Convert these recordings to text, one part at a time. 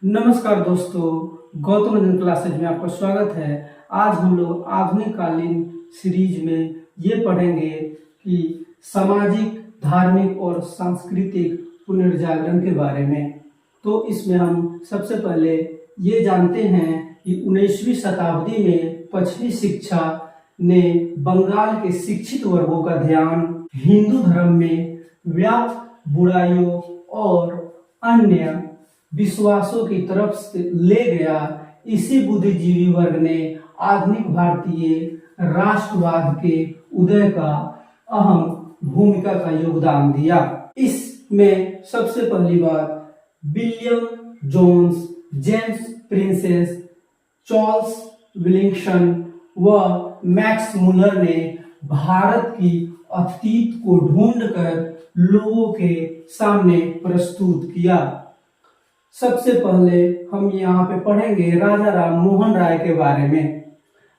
नमस्कार दोस्तों, गौतम रंजन क्लासेज में आपका स्वागत है। आज हम लोग आधुनिक कालीन सीरीज में ये पढ़ेंगे कि सामाजिक, धार्मिक और सांस्कृतिक पुनर्जागरण के बारे में। तो इसमें हम सबसे पहले ये जानते हैं कि 19वीं शताब्दी में पश्चिमी शिक्षा ने बंगाल के शिक्षित वर्गों का ध्यान हिंदू धर्म में व्याप्त बुराइयों और अन्य विश्वासों की तरफ से ले गया। इसी बुद्धिजीवी वर्ग ने आधुनिक भारतीय राष्ट्रवाद के उदय का अहम भूमिका का योगदान दिया। इसमें सबसे पहली बात William Jones, James Prinsep, Charles विलिंगसन व मैक्स मुलर ने भारत की अतीत को ढूंढकर लोगों के सामने प्रस्तुत किया। सबसे पहले हम यहाँ पे पढ़ेंगे राजा राम मोहन राय के बारे में।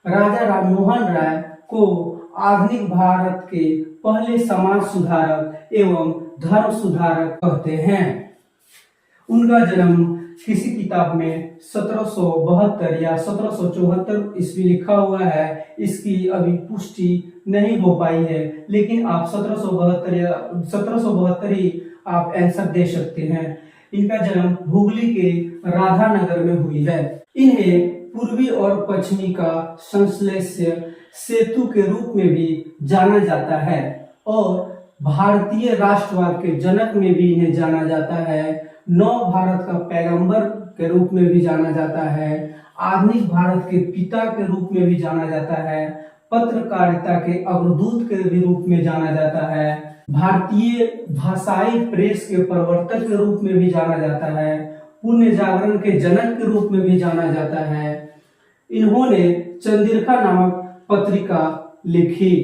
राजा राम मोहन राय को आधुनिक भारत के पहले समाज सुधारक एवं धर्म सुधारक कहते हैं। उनका जन्म किसी किताब में 1772 या 1774 ईस्वी लिखा हुआ है। इसकी अभी पुष्टि नहीं हो पाई है, लेकिन आप 1772 या 1772 ही आप आंसर दे सकते हैं। इनका जन्म हुगली के राधानगर में हुई है। इन्हें पूर्वी और पश्चिमी का संश्लेष्य सेतु के रूप में भी जाना जाता है और भारतीय राष्ट्रवाद के जनक में भी इन्हें जाना जाता है। नव भारत का पैगंबर के रूप में भी जाना जाता है। आधुनिक भारत के पिता के रूप में भी जाना जाता है। पत्रकारिता के अग्रदूत के भी रूप में जाना जाता है। भारतीय भाषाई प्रेस के प्रवर्तक के रूप में भी जाना जाता है। पुण्य जागरण के जनक के रूप में भी जाना जाता है। इन्होंने चंद्रिका नामक पत्रिका लिखी।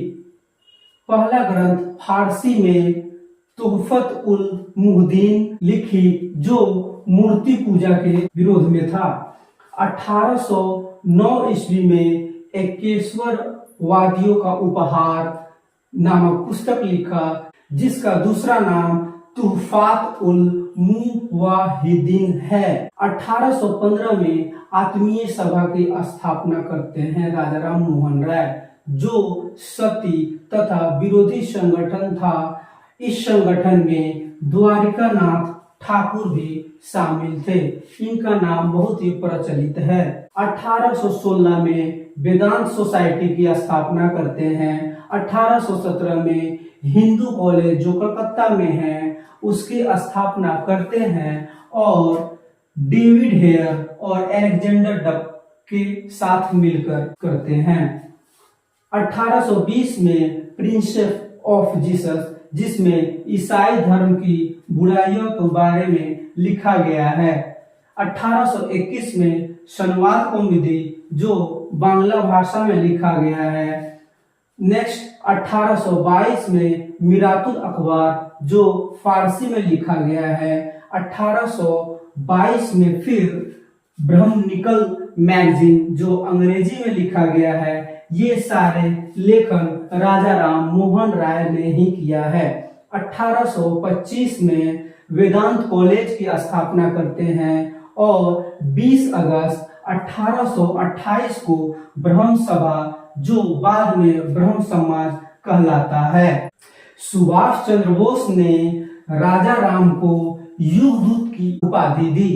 पहला ग्रंथ फारसी में तुहफत उल मुहद्दीन लिखी, जो मूर्ति पूजा के विरोध में था। 1809 ईस्वी में एकेश्वर वादियों का उपहार नामक पुस्तक लिखा, जिसका दूसरा नाम तुहफात उल मुवाहिदीन है। 1815 में आत्मीय सभा की स्थापना करते हैं राजा राम मोहन राय, जो सती तथा विरोधी संगठन था। इस संगठन में द्वारिकानाथ ठाकुर भी शामिल थे। इनका नाम बहुत ही प्रचलित है। 1816 में वेदांत सोसाइटी की स्थापना करते हैं। 1817 में हिंदू कॉलेज जो कलकत्ता में है उसकी स्थापना करते हैं और डेविड हेयर और अलेक्जेंडर डफ के साथ मिलकर करते हैं। 1820 में प्रिंस ऑफ जीसस, जिसमें ईसाई धर्म की बुराइयों के बारे में लिखा गया है। 1821 में संवाद कौमुदी, जो बांग्ला भाषा में लिखा गया है। नेक्स्ट 1822 में मिरातुल अखबार, जो फारसी में लिखा गया है। 1822 में फिर ब्रह्मनिकल मैगजीन, जो अंग्रेजी में लिखा गया है। ये सारे लेखन राजा राम मोहन राय ने ही किया है। 1825 में वेदांत कॉलेज की स्थापना करते हैं और 20 अगस्त 1828 को ब्रह्म सभा, जो बाद में ब्रह्म समाज कहलाता है। सुभाष चंद्र बोस ने राजा राम को युगदूत की उपाधि दी।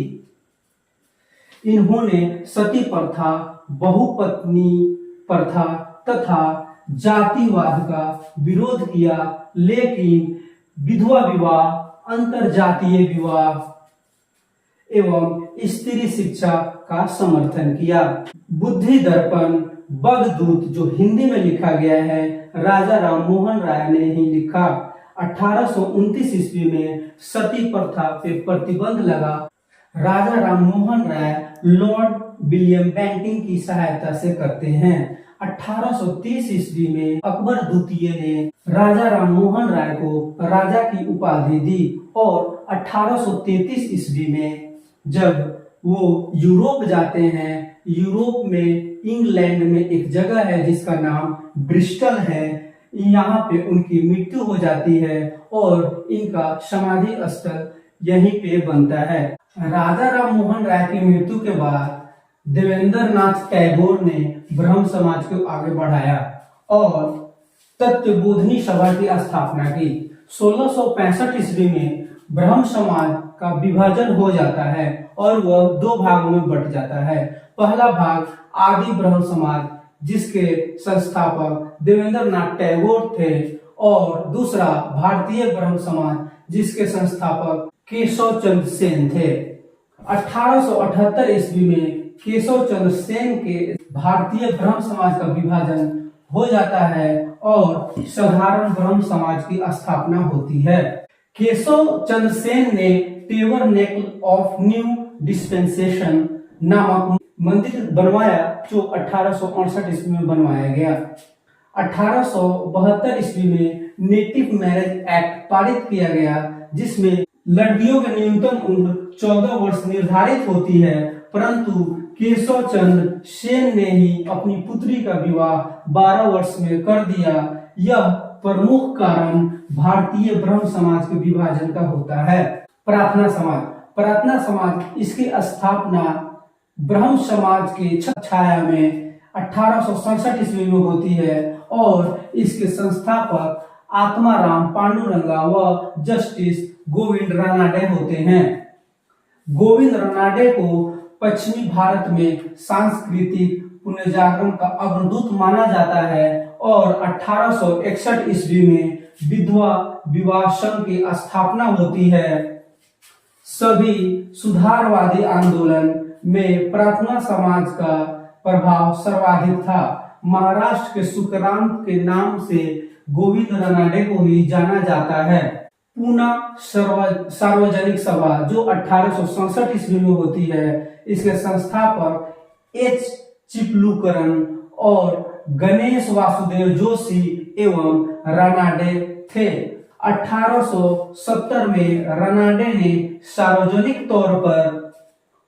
इन्होंने सती प्रथा, बहुपत्नी प्रथा तथा जातिवाद का विरोध किया, लेकिन विधवा विवाह, अंतरजातीय विवाह एवं स्त्री शिक्षा का समर्थन किया। बुद्धि दर्पण बगदूत, जो हिंदी में लिखा गया है, राजा राम मोहन राय ने ही लिखा। 1829 ईस्वी में सती प्रथा पे प्रतिबंध लगा। राजा Ram Mohan Roy Lord William Bentinck की सहायता से करते हैं। 1830 ईस्वी में अकबर द्वितीय ने राजा राम मोहन राय को राजा की उपाधि दी और 1833 ईस्वी में जब वो यूरोप जाते हैं, यूरोप में इंग्लैंड में एक जगह है जिसका नाम ब्रिस्टल है, यहाँ पे उनकी मृत्यु हो जाती है और इनका समाधि स्थल यहीं पे बनता है। राजा राम मोहन राय की मृत्यु के बाद देवेंद्र नाथ टैगोर ने ब्रह्म समाज को आगे बढ़ाया और तत्वबोधिनी सभा की स्थापना की। 1665 ईस्वी में ब्रह्म समाज का विभाजन हो जाता है और वह दो भागों में बट जाता है। पहला भाग आदि ब्रह्म समाज, जिसके संस्थापक देवेंद्र नाथ टैगोर थे, और दूसरा भारतीय ब्रह्म समाज, जिसके संस्थापक केशव चंद्र सेन थे। 1878 ईस्वी में केशव चंद्र सेन के भारतीय ब्रह्म समाज का विभाजन हो जाता है और साधारण ब्रह्म समाज की स्थापना होती है। केशव चंद्र सेन ने टेबरनेकल ऑफ न्यू डिस्पेंसेशन नामक मंदिर बनवाया, जो 1868 ईस्वी में बनवाया गया। 1872 ईस्वी में नेटिव मैरिज एक्ट पारित किया गया, जिसमें लड़कियों की न्यूनतम उम्र 14 वर्ष निर्धारित होती है, परंतु केशव चंद्र सेन ने ही अपनी पुत्री का विवाह 12 वर्ष में कर दिया। यह प्रमुख कारण भारतीय ब्रह्म समाज के विभाजन का होता है। प्रार्थना समाज, प्रार्थना समाज, इसकी स्थापना ब्रह्म समाज की छाया में 1867 ईस्वी में होती है और इसके संस्थापक आत्माराम पांडुरंगा व जस्टिस गोविंद रानाडे होते हैं। गोविंद रानाडे को पश्चिमी भारत में सांस्कृतिक पुनर्जागरण का अग्रदूत माना जाता है और 1861 ईस्वी में विधवा विवाह संघ की स्थापना होती है। सभी सुधारवादी आंदोलन में प्रार्थना समाज का प्रभाव सर्वाधिक था। महाराष्ट्र के सुकरांत के नाम से गोविंद रानाडे को ही जाना जाता है। पूना सार्वजनिक सभा, जो 1867 ईस्वी में होती है, इसके संस्थापक एच चिपलुकरन और गणेश वासुदेव जोशी एवं रानाडे थे। 1870 में रानाडे ने सार्वजनिक तौर पर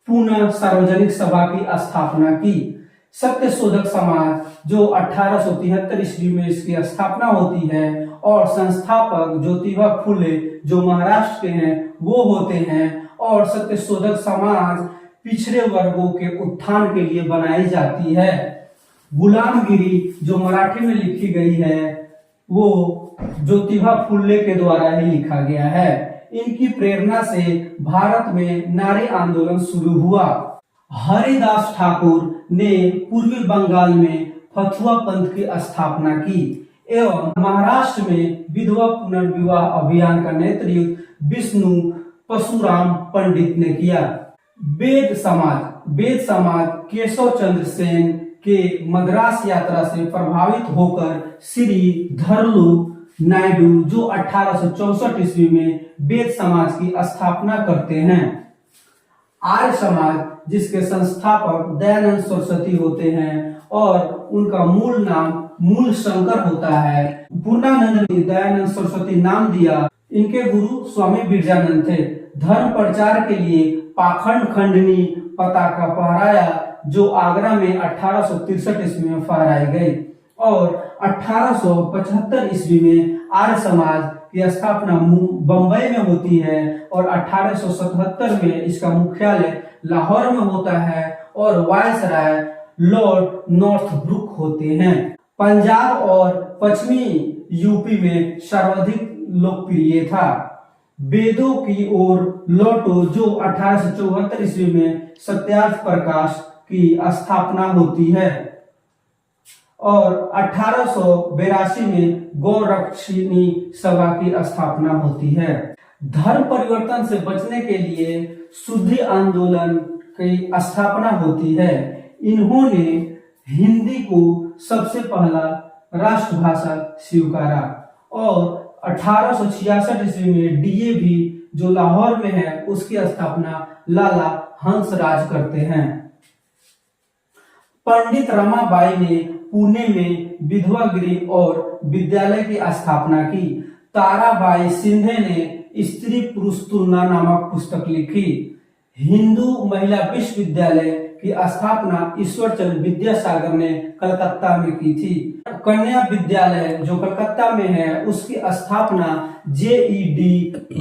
पूना सार्वजनिक सभा की स्थापना की। सत्य शोधक समाज, जो 1873 ईस्वी में इसकी स्थापना होती है और संस्थापक ज्योतिबा फुले, जो महाराष्ट्र के हैं, वो होते हैं। और सत्य शोधक समाज पिछड़े वर्गों के उत्थान के लिए बनाई जाती है। गुलामगिरी, जो मराठी में लिखी गई है, वो ज्योतिबा फुले के द्वारा ही लिखा गया है। इनकी प्रेरणा से भारत में नारी आंदोलन शुरू हुआ। हरिदास ठाकुर ने पूर्वी बंगाल में फतुआ पंथ की स्थापना की एवं महाराष्ट्र में विधवा पुनर्विवाह अभियान का नेतृत्व विष्णु परशुराम पंडित ने किया। वेद समाज, वेद समाज केशव चंद्र सेन के मद्रास यात्रा से प्रभावित होकर श्री धरलू नायडू, जो 1864 ईस्वी में वेद समाज की स्थापना करते हैं। आर्य समाज, जिसके संस्थापक दयानंद सरस्वती होते हैं और उनका मूल नाम मूल शंकर होता है। पूर्णानंद ने दयानंद सरस्वती नाम दिया। इनके गुरु स्वामी बिरजानंद थे। धर्म प्रचार के लिए पाखंड खंडनी पताका फहराया, जो आगरा में 1863 ईस्वी में फहराई गई और 1875 ईस्वी में आर्य समाज की स्थापना बंबई में होती है और 1877 में इसका मुख्यालय लाहौर में होता है और वायसराय लॉर्ड नॉर्थब्रुक होते हैं। पंजाब और पश्चिमी यूपी में सर्वाधिक लोकप्रिय था। वेदों की ओर लौटो, जो 1874 ईस्वी में सत्यार्थ प्रकाश की स्थापना होती है और 1882 में गौरक्षिणी सभा की स्थापना होती है। धर्म परिवर्तन से बचने के लिए शुद्धि आंदोलन की स्थापना होती है। इन्होंने हिंदी को सबसे पहला राष्ट्रभाषा स्वीकारा और 1866 ईस्वी में डीएवी, जो लाहौर में है, उसकी स्थापना लाला हंसराज करते हैं। पंडित रमाबाई ने पुणे में विधवा गृह और विद्यालय की स्थापना की। ताराबाई सिंधे ने स्त्री पुरुष तुलना नामक पुस्तक लिखी। हिंदू महिला विश्वविद्यालय कि स्थापना ईश्वरचंद्र विद्यासागर ने कलकत्ता में की थी। कन्या विद्यालय जो कलकत्ता में है उसकी स्थापना JED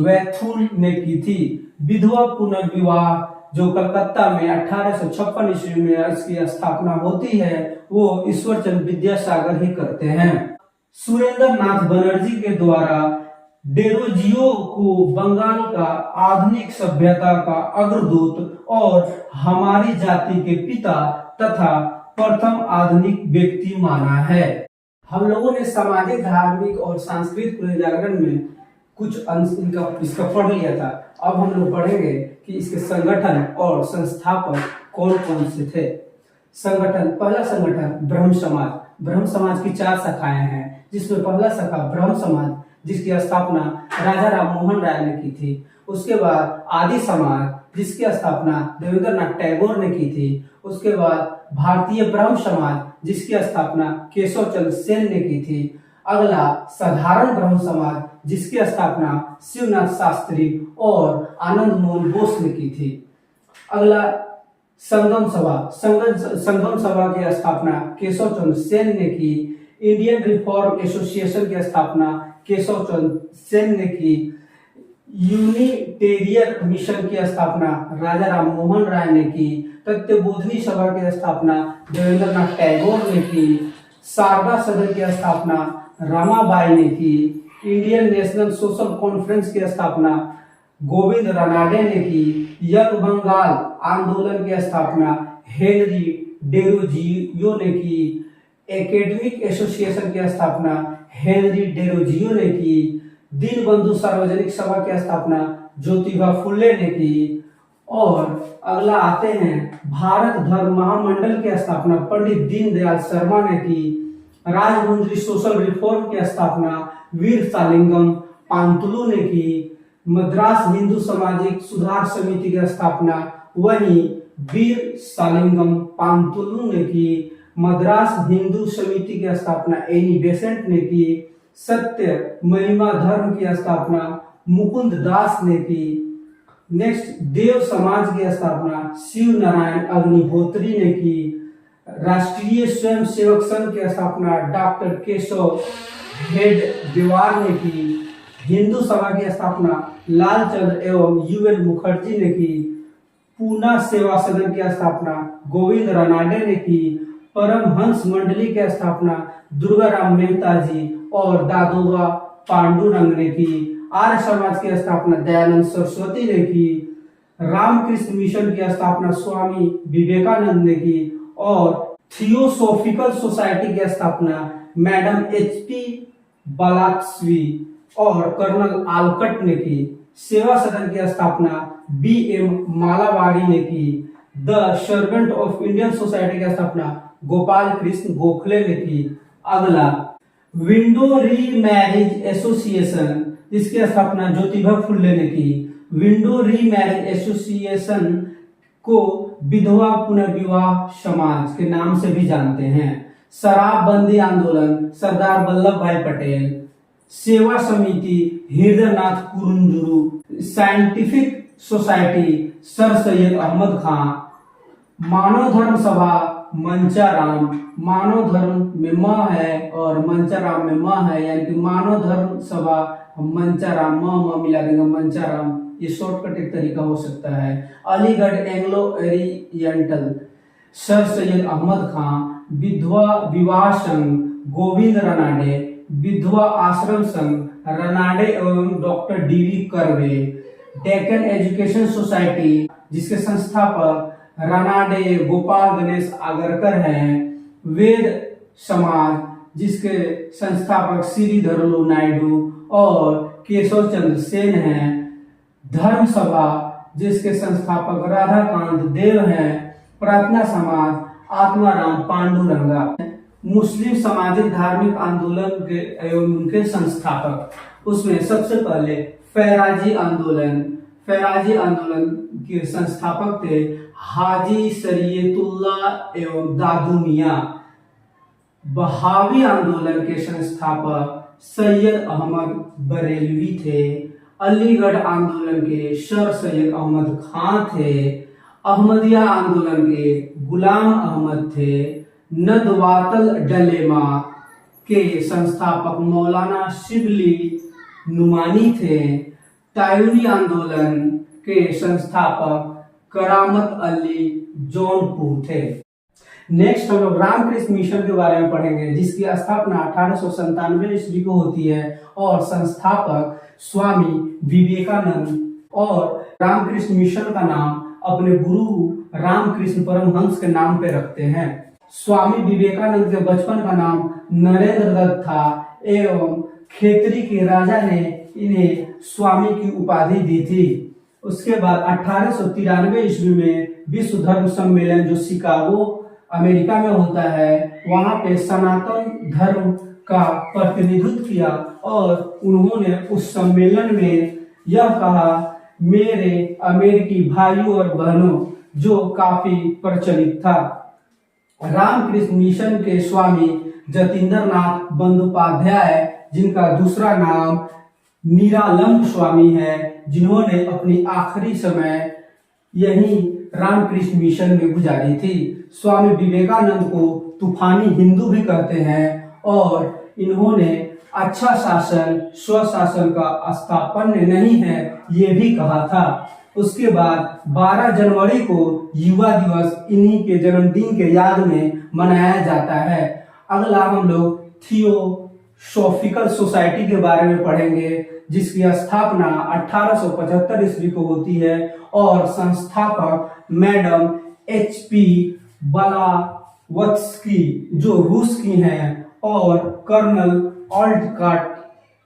वैथुल ने की थी। विधवा पुनर्विवाह जो कलकत्ता में 1856 ईस्वी में इसकी स्थापना होती है वो ईश्वरचंद्र विद्यासागर ही करते हैं। सुरेंद्र नाथ बनर्जी के द्वारा डेरोजियो को बंगाल का आधुनिक सभ्यता का अग्रदूत और हमारी जाति के पिता तथा प्रथम आधुनिक व्यक्ति माना है। हम लोगों ने सामाजिक, धार्मिक और सांस्कृतिक पुनर्जागरण में कुछ अंश इसका पढ़ लिया था। अब हम लोग पढ़ेंगे कि इसके संगठन और संस्थापक कौन कौन से थे। संगठन, पहला संगठन ब्रह्म समाज। ब्रह्म समाज की 4 शाखाएं हैं, जिसमें पहला शाखा ब्रह्म समाज जिसकी स्थापना राजा राम मोहन राय ने की थी। उसके बाद आदि समाज जिसकी स्थापना देवेंद्रनाथ टैगोर ने की थी। उसके बाद भारतीय ब्रह्म समाज जिसकी स्थापना केशव चंद्र सेन ने की थी। अगला साधारण ब्रह्म समाज जिसकी स्थापना शिवनाथ शास्त्री और आनंद मोहन बोस ने की थी। अगला संगम सभा। संगम सभा की स्थापना केशव चंद्र सेन ने की। इंडियन रिफॉर्म एसोसिएशन की स्थापना केशव चंद्र सेन ने की। यूनिटेरियन मिशन की स्थापना राजा राम मोहन राय ने की। तत्वबोधिनी सभा की स्थापना देवेंद्रनाथ टैगोर ने की। शारदा सदन की स्थापना रमाबाई ने की। इंडियन नेशनल सोशल कॉन्फ्रेंस की स्थापना गोविंद रानाडे ने की। यंग बंगाल आंदोलन की स्थापना हेनरी डेरोजियो ने की। एकेडमिक एसोसिएशन की स्थापना हेनरी डेरोजियो ने की। दीनबंधु सार्वजनिक सभा की स्थापना ज्योतिबा फुले ने की। और अगला आते हैं भारत धर्म महामंडल की स्थापना पंडित दीनदयाल शर्मा ने की। राजमुंद्री सोशल रिफॉर्म की स्थापना वीर सालिंगम पांतुलु ने की। मद्रास हिंदू सामाजिक सुधार समिति की स्थापना वही वीर सालिंगम पांतुलु ने की। मद्रास हिंदू समिति की स्थापना एनी बेसेंट ने की। सत्य महिमा धर्म की स्थापना मुकुंद दास ने की। नेक्स्ट देव समाज की स्थापना शिव नारायण अग्निहोत्री ने की। राष्ट्रीय स्वयं सेवक संघ की स्थापना डॉक्टर केशव हेडगेवार ने की। हिंदू सभा की स्थापना लालचंद्र एवं UN मुखर्जी ने की। पूना सेवा सदन की स्थापना गोविंद रानाडे ने की। परमहंस मंडली की स्थापना दुर्गाराम मेहता जी और दादोबा पांडुरंग ने की। आर्य समाज की स्थापना दयानंद सरस्वती ने की। रामकृष्ण मिशन की स्थापना स्वामी विवेकानंद ने की। और थियोसोफिकल सोसाइटी की स्थापना मैडम HP बालाक्ष्मी और कर्नल आलकट ने की। सेवा सदन की स्थापना BM मालावाड़ी ने की। The servant of Indian society की स्थापना गोपाल कृष्ण गोखले ने की। अगला विंडो री मैरिज एसोसिएशन जिसकी स्थापना ज्योतिबा फुले ने की। विंडो री मैरिज एसोसिएशन को विधवा पुनर्विवाह समाज के नाम से भी जानते हैं। शराबबंदी आंदोलन सरदार वल्लभ भाई Patel. Seva Samiti Hridaynath Kunzru. Scientific society sir Syed Ahmad Khan. Manav Dharma Sabha Mancharam. मानव धर्म में माँ है और मंचाराम में माँ है, यानी कि मानव धर्म सभा मंचाराम, माँ मिला देंगे मंचाराम, ये शॉर्टकट एक तरीका हो सकता है। Aligarh Anglo Oriental sir Syed Ahmad Khan. Vidhwa Vivah संघ गोविंद रानाडे। विधवा आश्रम संघ रानाडे एवं doctor DV curve. Deccan education society जिसके संस्थापक रानाडे गोपाल गणेश आगरकर हैं। वेद समाज जिसके संस्थापक श्रीधरलू नायडू और केशव चंद्र सेन हैं। धर्म सभा जिसके संस्थापक राधाकांत देव हैं। प्रार्थना समाज आत्माराम पांडुरंगा। मुस्लिम सामाजिक धार्मिक आंदोलन के एवं उनके संस्थापक, उसमें सबसे पहले फैराजी आंदोलन के संस्थापक थे हाजी शरीयतुल्ला एवं दादू मियां। बहावी आंदोलन के संस्थापक सैयद अहमद बरेलवी थे। अलीगढ़ आंदोलन के सर सैयद अहमद खां थे। अहमदिया आंदोलन के गुलाम अहमद थे। नदवातल डलेमा के संस्थापक मौलाना शिबली नुमानी थे। तायूनी आंदोलन के संस्थापक करामत अली जौनपुर थे। नेक्स्ट हम लोग रामकृष्ण मिशन के बारे में पढ़ेंगे, जिसकी स्थापना 1897 ईस्वी को होती है और संस्थापक स्वामी विवेकानंद। और रामकृष्ण मिशन का नाम अपने गुरु रामकृष्ण परमहंस के नाम पे रखते हैं। स्वामी विवेकानंद के बचपन का नाम नरेंद्र दत्त था एवं खेतरी के राजा ने इन्हें स्वामी की उपाधि दी थी। उसके बाद 1893 ईस्वी में विश्व धर्म सम्मेलन जो शिकागो अमेरिका में होता है, वहां पे सनातन धर्म का प्रतिनिधित्व किया और उन्होंने उस सम्मेलन में यह कहा, मेरे अमेरिकी भाइयों और बहनों, जो काफी प्रचलित था। रामकृष्ण मिशन के स्वामी जतीन्द्र नाथ बंदोपाध्याय, जिनका दूसरा नाम निरालंब स्वामी है, जिन्होंने अपनी आखिरी समय यही रामकृष्ण मिशन में गुजारी थी। स्वामी विवेकानंद को तूफानी हिंदू भी कहते हैं और इन्होंने अच्छा शासन स्वशासन का स्थापना नहीं है ये भी कहा था। उसके बाद 12 जनवरी को युवा दिवस इन्हीं के जन्मदिन के याद में मनाया जाता है। अगला हम लोग थियोसॉफिकल सोसाइटी के बारे में पढ़ेंगे, जिसकी स्थापना 1875 ईस्वी को होती है और संस्थापक मैडम HP ब्लावत्स्की जो रूस की हैं और कर्नल ऑल्टकाट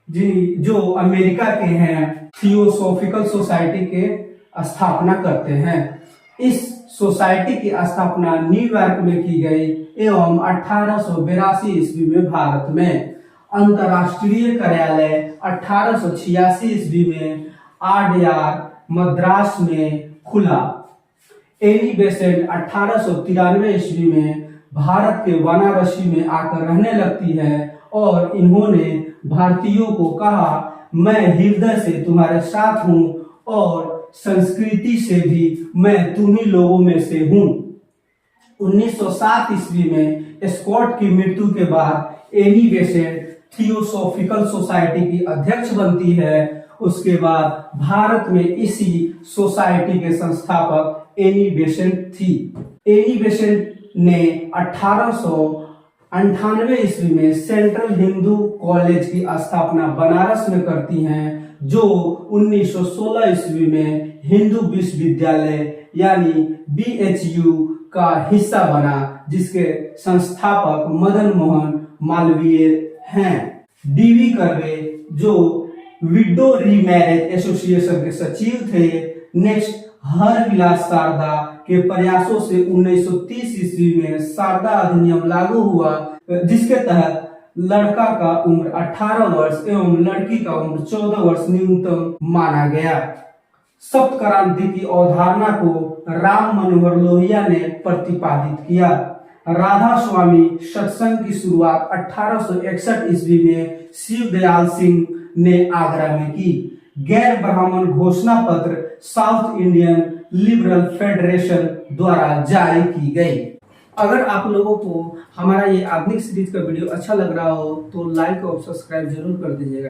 जी जो अमेरिका के हैं, थियोसॉफिकल सोसाइटी के स्थापना करते हैं। इस सोसाइटी की स्थापना न्यूयॉर्क में की गई एवं 1882 ईस्वी में भारत में। अंतर्राष्ट्रीय कार्यालय 1886 ईस्वी में आडयार मद्रास में खुला। एनी बेसेंट 1893 ईस्वी में भारत के वाराणसी में आकर रहने लगती है और इन्होंने भारतीयों को कहा, मैं हृदय से तुम्हारे साथ हूँ और संस्कृति से भी मैं तुम्ही लोगों में से हूँ। 1907 ईस्वी में स्कॉट की मृत्यु के बाद एनी बेसेंट थियोसॉफिकल सोसाइटी की अध्यक्ष बनती है। उसके बाद भारत में इसी सोसाइटी के संस्थापक एनी बेसेंट थी। एनी बेसेंट ने 1898 ईस्वी में सेंट्रल हिंदू कॉलेज की स्थापना बनारस में करती हैं, जो 1916 ईस्वी में हिंदू विश्वविद्यालय यानी BHU का हिस्सा बना, जिसके संस्थापक मदन मोहन मालवीय हैं। DV कर्वे जो विडो रीमैरिज एसोसिएशन के सचिव थे। नेक्स्ट हरविलास शारदा के प्रयासों से 1930 ईस्वी में शारदा अधिनियम लागू हुआ, जिसके तहत लड़का का उम्र 18 वर्ष एवं लड़की का उम्र 14 वर्ष न्यूनतम माना गया। सप्त क्रांति की अवधारणा को राम मनोहर लोहिया ने प्रतिपादित किया। राधा स्वामी सत्संग की शुरुआत 1861 ईस्वी में शिव दयाल सिंह ने आगरा में की। गैर ब्राह्मण घोषणा पत्र साउथ इंडियन लिबरल फेडरेशन द्वारा जारी की गई। अगर आप लोगों को हमारा ये आधुनिक सीरीज का वीडियो अच्छा लग रहा हो तो लाइक और सब्सक्राइब जरूर कर दीजिएगा।